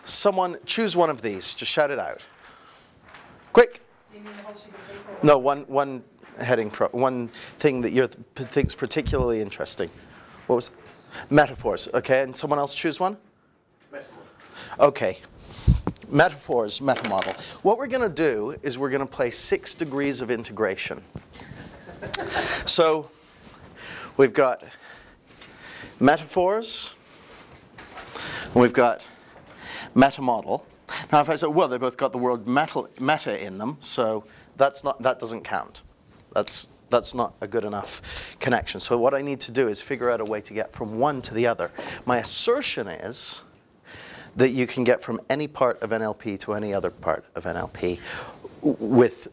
Someone choose one of these. Just shout it out. Quick. Do you mean the whole sheet of paper? No, one heading, one thing that you think's particularly interesting. What was it? Metaphors. Okay, and someone else choose one? Metaphor. Okay. Metaphors, meta model. What we're going to do is we're going to play 6 degrees of integration. So we've got metaphors, and we've got meta model. Now if I say, well, they both got the word meta in them, so that doesn't count. That's not a good enough connection. So what I need to do is figure out a way to get from one to the other. My assertion is that you can get from any part of NLP to any other part of NLP with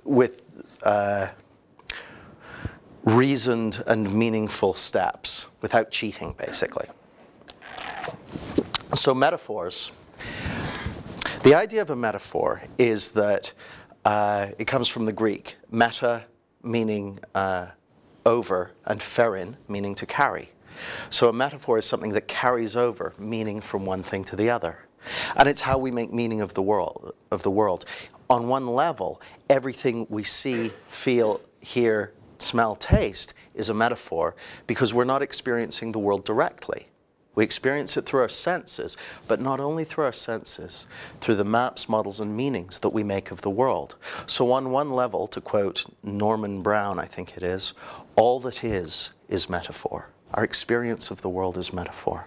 reasoned and meaningful steps, without cheating, basically. So metaphors. The idea of a metaphor is that it comes from the Greek, meta meaning over, and pherin meaning to carry. So a metaphor is something that carries over meaning from one thing to the other. And it's how we make meaning of the world. On one level, everything we see, feel, hear, smell, taste is a metaphor because we're not experiencing the world directly. We experience it through our senses, but not only through our senses, through the maps, models, and meanings that we make of the world. So on one level, to quote Norman Brown, I think it is, all that is metaphor. Our experience of the world is metaphor.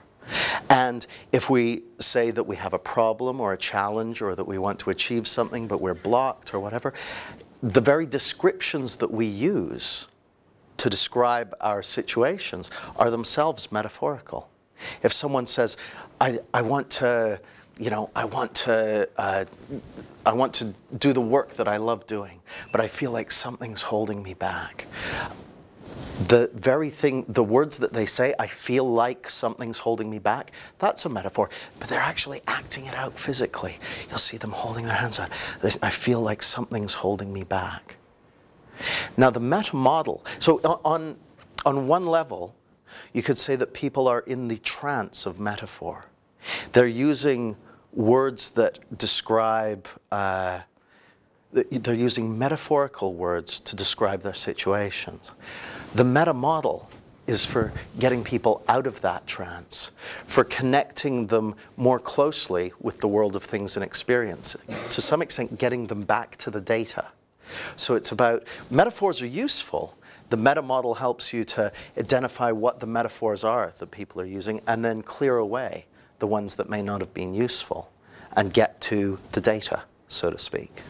And if we say that we have a problem or a challenge or that we want to achieve something but we're blocked or whatever, the very descriptions that we use to describe our situations are themselves metaphorical. If someone says, I want to do the work that I love doing, but I feel like something's holding me back. The very thing, the words that they say, I feel like something's holding me back, that's a metaphor, but they're actually acting it out physically. You'll see them holding their hands out. I feel like something's holding me back. Now the meta model, so on one level, you could say that people are in the trance of metaphor. They're using words that describe, they're using metaphorical words to describe their situations. The meta model is for getting people out of that trance, for connecting them more closely with the world of things and experience, to some extent getting them back to the data. So it's about, metaphors are useful. The meta model helps you to identify what the metaphors are that people are using and then clear away the ones that may not have been useful and get to the data, so to speak.